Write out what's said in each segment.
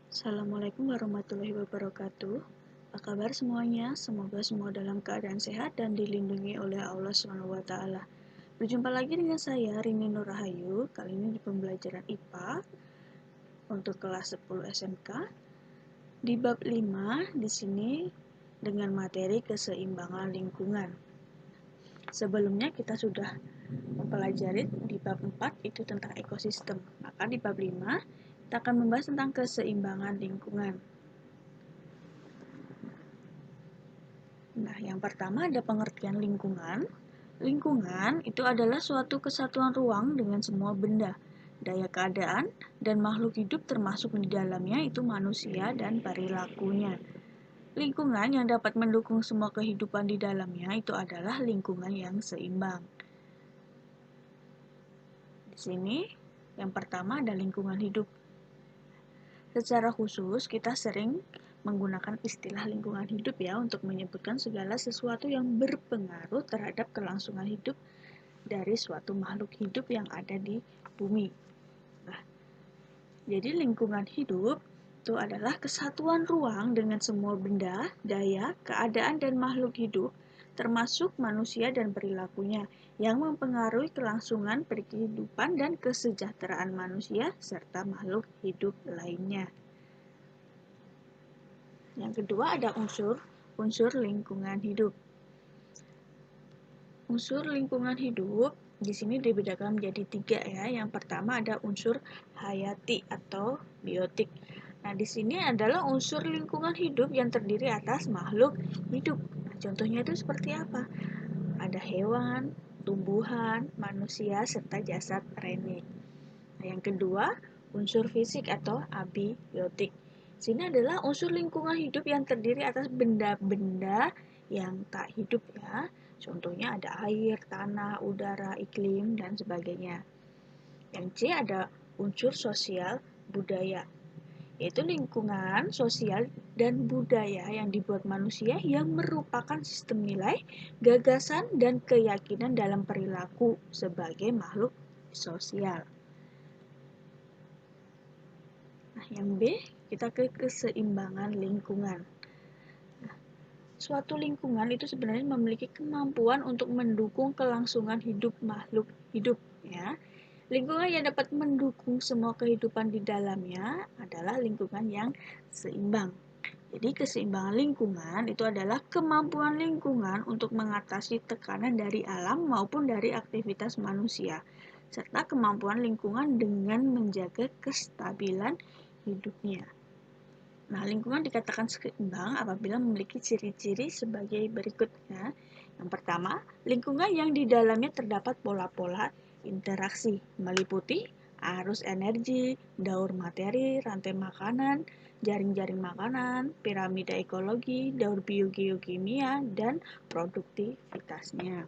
Assalamualaikum warahmatullahi wabarakatuh. Apa kabar semuanya? Semoga semua dalam keadaan sehat dan dilindungi oleh Allah SWT. Berjumpa lagi dengan saya, Rini Nur Rahayu, kali ini di pembelajaran IPA untuk kelas 10 SMK. Di bab 5, di sini dengan materi keseimbangan lingkungan. Sebelumnya kita sudah mempelajari di bab 4 itu tentang ekosistem. Maka di bab 5 kita akan membahas tentang keseimbangan lingkungan. Nah, yang pertama ada pengertian lingkungan. Lingkungan itu adalah suatu kesatuan ruang dengan semua benda, daya keadaan, dan makhluk hidup termasuk di dalamnya itu manusia dan perilakunya. Lingkungan yang dapat mendukung semua kehidupan di dalamnya itu adalah lingkungan yang seimbang. Di sini, yang pertama ada lingkungan hidup. Secara khusus, kita sering menggunakan istilah lingkungan hidup ya untuk menyebutkan segala sesuatu yang berpengaruh terhadap kelangsungan hidup dari suatu makhluk hidup yang ada di bumi. Nah, jadi lingkungan hidup itu adalah kesatuan ruang dengan semua benda, daya, keadaan, dan makhluk hidup, termasuk manusia dan perilakunya, yang mempengaruhi kelangsungan kehidupan dan kesejahteraan manusia serta makhluk hidup lainnya. Yang kedua ada unsur lingkungan hidup. Unsur lingkungan hidup di sini dibedakan menjadi 3 ya. Yang pertama ada unsur hayati atau biotik. Nah, di sini adalah unsur lingkungan hidup yang terdiri atas makhluk hidup. Nah, contohnya itu seperti apa? Ada hewan, tumbuhan, manusia, serta jasad renik. Nah, yang kedua, unsur fisik atau abiotik. Sini adalah unsur lingkungan hidup yang terdiri atas benda-benda yang tak hidup ya. Contohnya ada air, tanah, udara, iklim, dan sebagainya. Yang C ada unsur sosial budaya, yaitu lingkungan sosial dan budaya yang dibuat manusia yang merupakan sistem nilai, gagasan, dan keyakinan dalam perilaku sebagai makhluk sosial. Nah, yang B, kita ke keseimbangan lingkungan. Nah, suatu lingkungan itu sebenarnya memiliki kemampuan untuk mendukung kelangsungan hidup makhluk hidup, ya. Lingkungan yang dapat mendukung semua kehidupan di dalamnya adalah lingkungan yang seimbang. Jadi keseimbangan lingkungan itu adalah kemampuan lingkungan untuk mengatasi tekanan dari alam maupun dari aktivitas manusia, serta kemampuan lingkungan dengan menjaga kestabilan hidupnya. Nah, lingkungan dikatakan seimbang apabila memiliki ciri-ciri sebagai berikutnya. Yang pertama, lingkungan yang di dalamnya terdapat pola-pola interaksi, meliputi arus energi, daur materi, rantai makanan, jaring-jaring makanan, piramida ekologi, daur biogeokimia, dan produktivitasnya.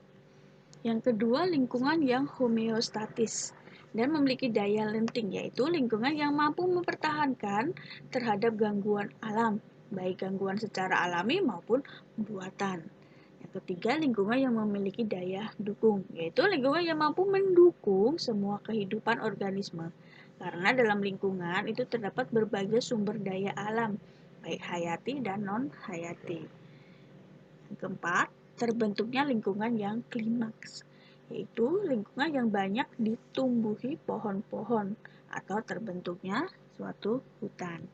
Yang kedua, lingkungan yang homeostatis dan memiliki daya lenting, yaitu lingkungan yang mampu mempertahankan terhadap gangguan alam, baik gangguan secara alami maupun buatan. Yang ketiga, lingkungan yang memiliki daya dukung, yaitu lingkungan yang mampu mendukung semua kehidupan organisme. Karena dalam lingkungan itu terdapat berbagai sumber daya alam, baik hayati dan non-hayati. Yang keempat, terbentuknya lingkungan yang klimaks, yaitu lingkungan yang banyak ditumbuhi pohon-pohon atau terbentuknya suatu hutan.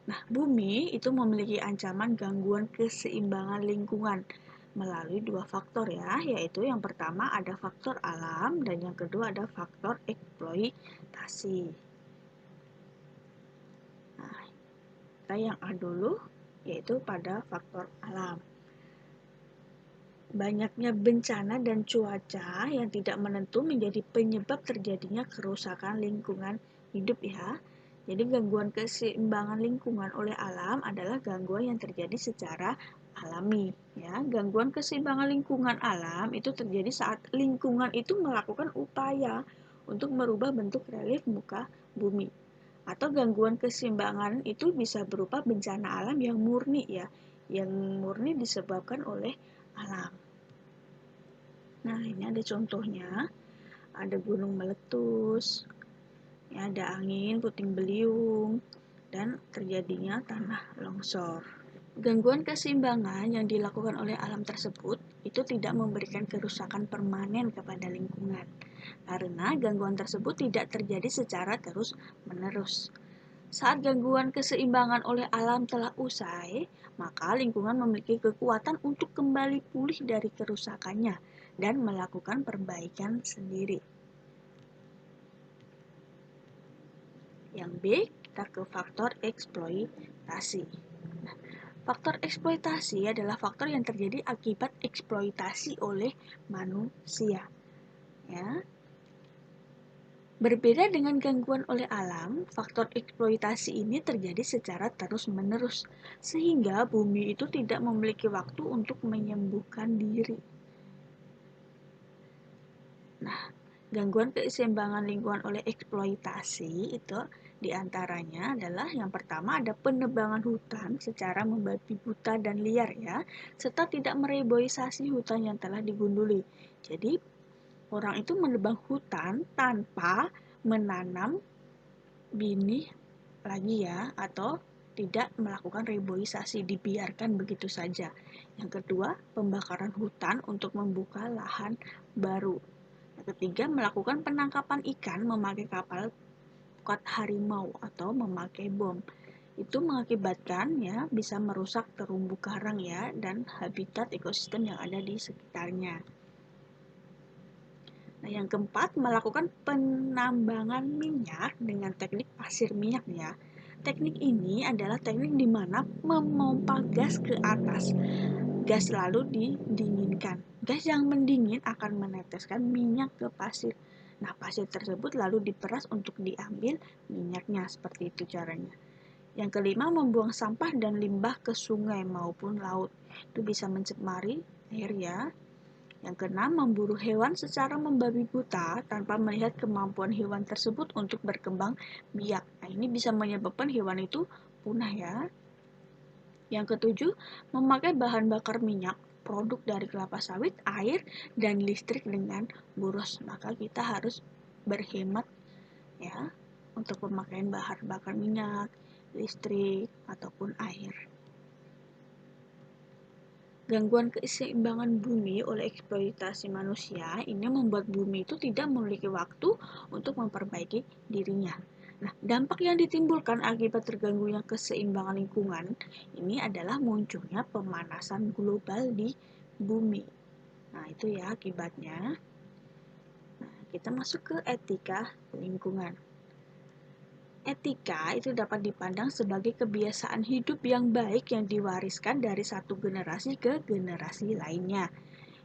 Nah, bumi itu memiliki ancaman gangguan keseimbangan lingkungan melalui 2 faktor ya, yaitu yang pertama ada faktor alam dan yang kedua ada faktor eksploitasi. Nah, kita yang A dulu, yaitu pada faktor alam. Banyaknya bencana dan cuaca yang tidak menentu menjadi penyebab terjadinya kerusakan lingkungan hidup ya. Jadi gangguan keseimbangan lingkungan oleh alam adalah gangguan yang terjadi secara alami ya. Gangguan keseimbangan lingkungan alam itu terjadi saat lingkungan itu melakukan upaya untuk merubah bentuk relief muka bumi. Atau gangguan keseimbangan itu bisa berupa bencana alam yang murni ya, yang murni disebabkan oleh alam. Nah, ini ada contohnya. Ada gunung meletus, ya, ada angin puting beliung, dan terjadinya tanah longsor. Gangguan keseimbangan yang dilakukan oleh alam tersebut itu tidak memberikan kerusakan permanen kepada lingkungan, karena gangguan tersebut tidak terjadi secara terus-menerus. Saat gangguan keseimbangan oleh alam telah usai, maka lingkungan memiliki kekuatan untuk kembali pulih dari kerusakannya dan melakukan perbaikan sendiri. Yang B, kita ke faktor eksploitasi. Nah, faktor eksploitasi adalah faktor yang terjadi akibat eksploitasi oleh manusia. Ya. Berbeda dengan gangguan oleh alam, faktor eksploitasi ini terjadi secara terus-menerus, sehingga bumi itu tidak memiliki waktu untuk menyembuhkan diri. Nah, gangguan keseimbangan lingkungan oleh eksploitasi itu diantaranya adalah yang pertama ada penebangan hutan secara membabi buta dan liar ya, serta tidak mereboisasi hutan yang telah digunduli. Jadi orang itu menebang hutan tanpa menanam benih lagi ya, atau tidak melakukan reboisasi, dibiarkan begitu saja. Yang kedua, pembakaran hutan untuk membuka lahan baru. Yang ketiga, melakukan penangkapan ikan memakai kapal kuat harimau atau memakai bom. Itu mengakibatkan ya bisa merusak terumbu karang ya dan habitat ekosistem yang ada di sekitarnya. Nah, yang keempat, melakukan penambangan minyak dengan teknik pasir minyak ya. Teknik ini adalah teknik di mana memompa gas ke atas. Gas lalu didinginkan. Gas yang mendingin akan meneteskan minyak ke pasir. Nah, pasir tersebut lalu diperas untuk diambil minyaknya. Seperti itu caranya. Yang kelima, membuang sampah dan limbah ke sungai maupun laut. Itu bisa mencemari air ya. Yang keenam, memburu hewan secara membabi buta tanpa melihat kemampuan hewan tersebut untuk berkembang biak. Nah, ini bisa menyebabkan hewan itu punah ya. Yang ketujuh, memakai bahan bakar minyak, produk dari kelapa sawit, air, dan listrik dengan boros. Maka kita harus berhemat ya untuk pemakaian bahan bakar minyak, listrik, ataupun air. Gangguan keseimbangan bumi oleh eksploitasi manusia ini membuat bumi itu tidak memiliki waktu untuk memperbaiki dirinya. Nah, dampak yang ditimbulkan akibat terganggunya keseimbangan lingkungan ini adalah munculnya pemanasan global di bumi. Nah, itu ya akibatnya. Nah, kita masuk ke etika lingkungan. Etika itu dapat dipandang sebagai kebiasaan hidup yang baik yang diwariskan dari satu generasi ke generasi lainnya.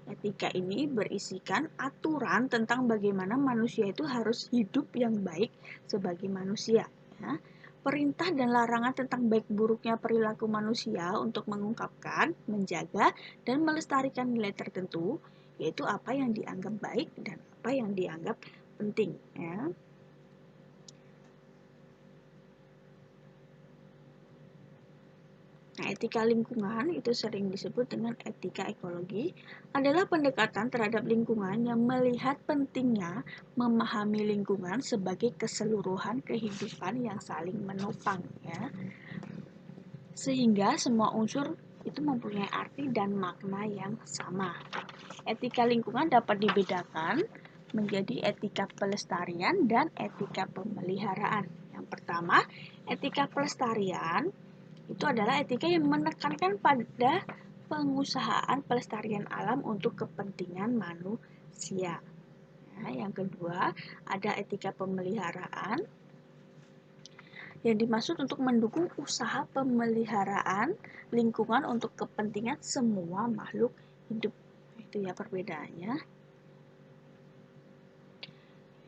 Etika ini berisikan aturan tentang bagaimana manusia itu harus hidup yang baik sebagai manusia. Ya. Perintah dan larangan tentang baik buruknya perilaku manusia untuk mengungkapkan, menjaga, dan melestarikan nilai tertentu, yaitu apa yang dianggap baik dan apa yang dianggap penting. Ya. Nah, etika lingkungan itu sering disebut dengan etika ekologi, adalah pendekatan terhadap lingkungan yang melihat pentingnya memahami lingkungan sebagai keseluruhan kehidupan yang saling menopang ya. Sehingga semua unsur itu mempunyai arti dan makna yang sama. Etika lingkungan dapat dibedakan menjadi etika pelestarian dan etika pemeliharaan. Yang pertama, etika pelestarian itu adalah etika yang menekankan pada pengusahaan pelestarian alam untuk kepentingan manusia. Nah, yang kedua, ada etika pemeliharaan yang dimaksud untuk mendukung usaha pemeliharaan lingkungan untuk kepentingan semua makhluk hidup. Itu ya perbedaannya.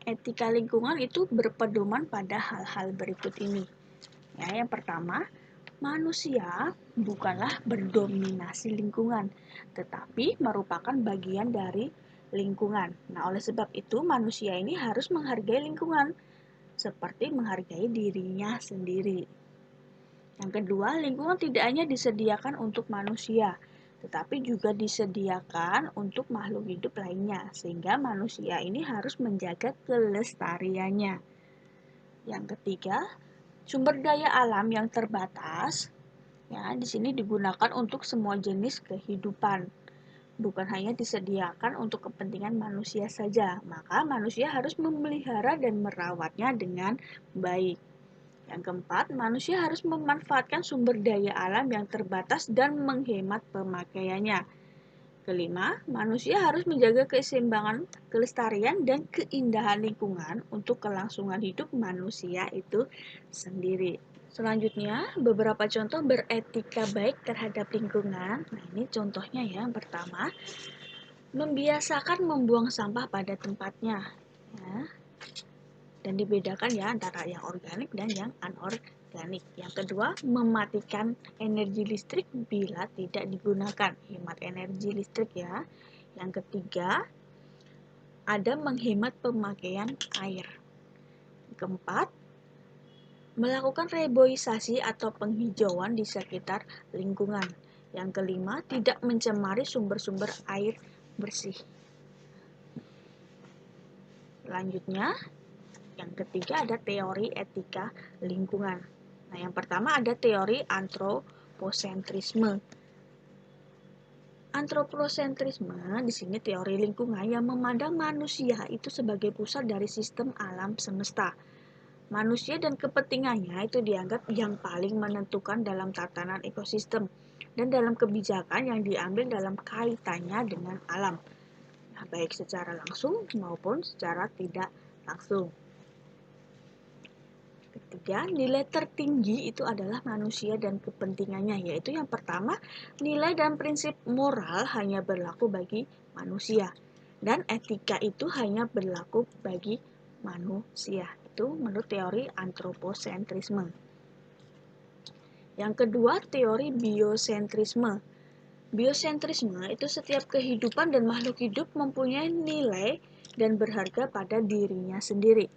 Etika lingkungan itu berpedoman pada hal-hal berikut ini. Ya, yang pertama, manusia bukanlah berdominasi lingkungan, tetapi merupakan bagian dari lingkungan. Nah, oleh sebab itu manusia ini harus menghargai lingkungan, seperti menghargai dirinya sendiri. Yang kedua, lingkungan tidak hanya disediakan untuk manusia, tetapi juga disediakan untuk makhluk hidup lainnya, sehingga manusia ini harus menjaga kelestariannya. Yang ketiga, Sumber daya alam yang terbatas ya di sini digunakan untuk semua jenis kehidupan. Bukan hanya disediakan untuk kepentingan manusia saja, maka manusia harus memelihara dan merawatnya dengan baik. Yang keempat, manusia harus memanfaatkan sumber daya alam yang terbatas dan menghemat pemakaiannya. Kelima, manusia harus menjaga keseimbangan, kelestarian, dan keindahan lingkungan untuk kelangsungan hidup manusia itu sendiri. Selanjutnya, beberapa contoh beretika baik terhadap lingkungan. Nah, ini contohnya ya. Yang pertama, membiasakan membuang sampah pada tempatnya. Ya. Dan dibedakan ya antara yang organik dan yang anorganik. Yang kedua, mematikan energi listrik bila tidak digunakan. Hemat energi listrik ya. Yang ketiga, ada menghemat pemakaian air. Keempat, melakukan reboisasi atau penghijauan di sekitar lingkungan. Yang kelima, tidak mencemari sumber-sumber air bersih. Selanjutnya, yang ketiga ada teori etika lingkungan. Nah, yang pertama ada teori antroposentrisme. Antroposentrisme di sini teori lingkungan yang memandang manusia itu sebagai pusat dari sistem alam semesta. Manusia dan kepentingannya itu dianggap yang paling menentukan dalam tatanan ekosistem dan dalam kebijakan yang diambil dalam kaitannya dengan alam. Nah, baik secara langsung maupun secara tidak langsung. Ketiga, nilai tertinggi itu adalah manusia dan kepentingannya, yaitu yang pertama, nilai dan prinsip moral hanya berlaku bagi manusia, dan etika itu hanya berlaku bagi manusia. Itu menurut teori antroposentrisme. Yang kedua, teori biosentrisme. Biosentrisme itu setiap kehidupan dan makhluk hidup mempunyai nilai dan berharga pada dirinya sendiri.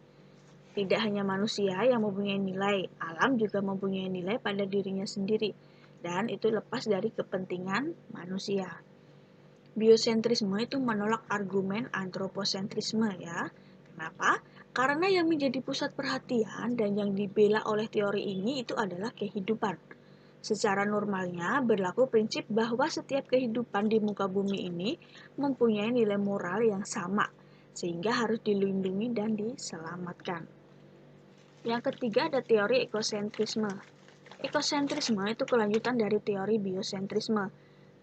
Tidak hanya manusia yang mempunyai nilai, alam juga mempunyai nilai pada dirinya sendiri, dan itu lepas dari kepentingan manusia. Biosentrisme itu menolak argumen antroposentrisme ya. Kenapa? Karena yang menjadi pusat perhatian dan yang dibela oleh teori ini itu adalah kehidupan. Secara normalnya berlaku prinsip bahwa setiap kehidupan di muka bumi ini mempunyai nilai moral yang sama, sehingga harus dilindungi dan diselamatkan. Yang ketiga ada teori ekosentrisme. Ekosentrisme itu kelanjutan dari teori biosentrisme.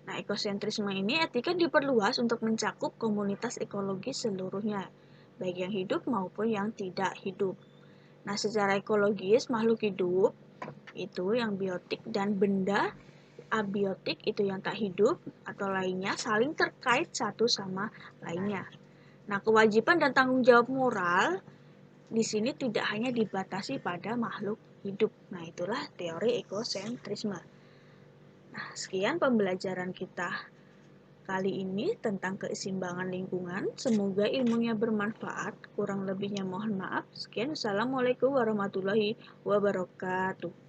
Nah, ekosentrisme ini etika diperluas untuk mencakup komunitas ekologis seluruhnya, baik yang hidup maupun yang tidak hidup. Nah, secara ekologis, makhluk hidup itu yang biotik dan benda abiotik itu yang tak hidup atau lainnya saling terkait satu sama lainnya. Nah, kewajiban dan tanggung jawab moral di sini tidak hanya dibatasi pada makhluk hidup. Nah, itulah teori ekosentrisme. Nah, sekian pembelajaran kita kali ini tentang keseimbangan lingkungan. Semoga ilmunya bermanfaat. Kurang lebihnya mohon maaf. Sekian. Assalamualaikum warahmatullahi wabarakatuh.